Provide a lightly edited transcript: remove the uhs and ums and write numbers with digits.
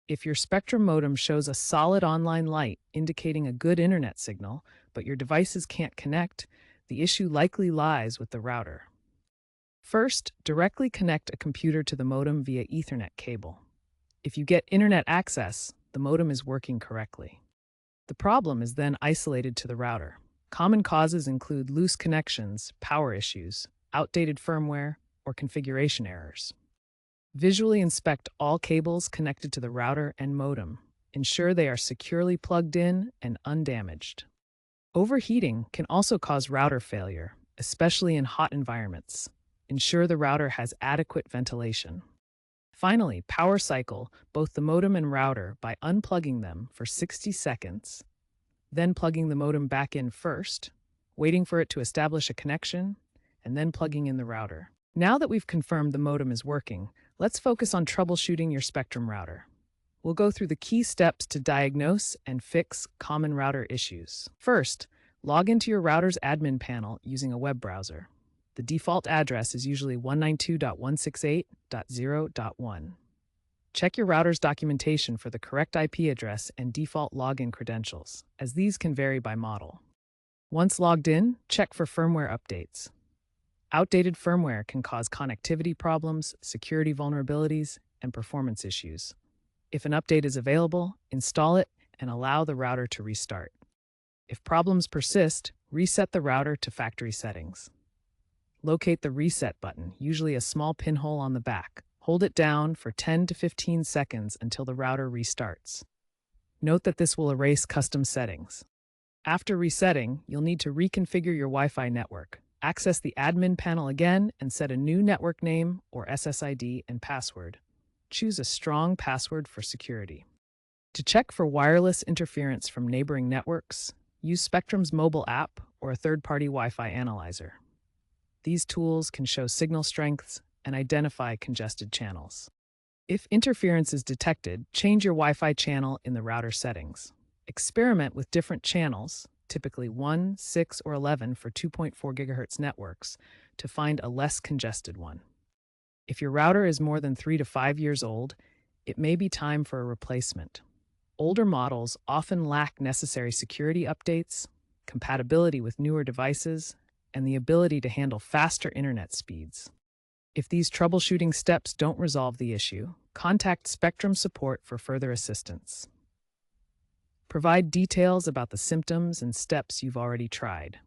If your Spectrum modem shows a solid online light indicating a good internet signal, but your devices can't connect, the issue likely lies with the router. First, directly connect a computer to the modem via Ethernet cable. If you get internet access, the modem is working correctly. The problem is then isolated to the router. Common causes include loose connections, power issues, outdated firmware, or configuration errors. Visually inspect all cables connected to the router and modem. Ensure they are securely plugged in and undamaged. Overheating can also cause router failure, especially in hot environments. Ensure the router has adequate ventilation. Finally, power cycle both the modem and router by unplugging them for 60 seconds, then plugging the modem back in first, waiting for it to establish a connection, and then plugging in the router. Now that we've confirmed the modem is working, let's focus on troubleshooting your Spectrum router. We'll go through the key steps to diagnose and fix common router issues. First, log into your router's admin panel using a web browser. The default address is usually 192.168.0.1. Check your router's documentation for the correct IP address and default login credentials, as these can vary by model. Once logged in, check for firmware updates. Outdated firmware can cause connectivity problems, security vulnerabilities, and performance issues. If an update is available, install it and allow the router to restart. If problems persist, reset the router to factory settings. Locate the reset button, usually a small pinhole on the back. Hold it down for 10 to 15 seconds until the router restarts. Note that this will erase custom settings. After resetting, you'll need to reconfigure your Wi-Fi network. Access the admin panel again and set a new network name or SSID and password. Choose a strong password for security. To check for wireless interference from neighboring networks, use Spectrum's mobile app or a third-party Wi-Fi analyzer. These tools can show signal strengths and identify congested channels. If interference is detected, change your Wi-Fi channel in the router settings. Experiment with different channels, typically 1, 6, or 11 for 2.4 GHz networks, to find a less congested one. If your router is more than 3 to 5 years old, it may be time for a replacement. Older models often lack necessary security updates, compatibility with newer devices, and the ability to handle faster internet speeds. If these troubleshooting steps don't resolve the issue, contact Spectrum support for further assistance. Provide details about the symptoms and steps you've already tried.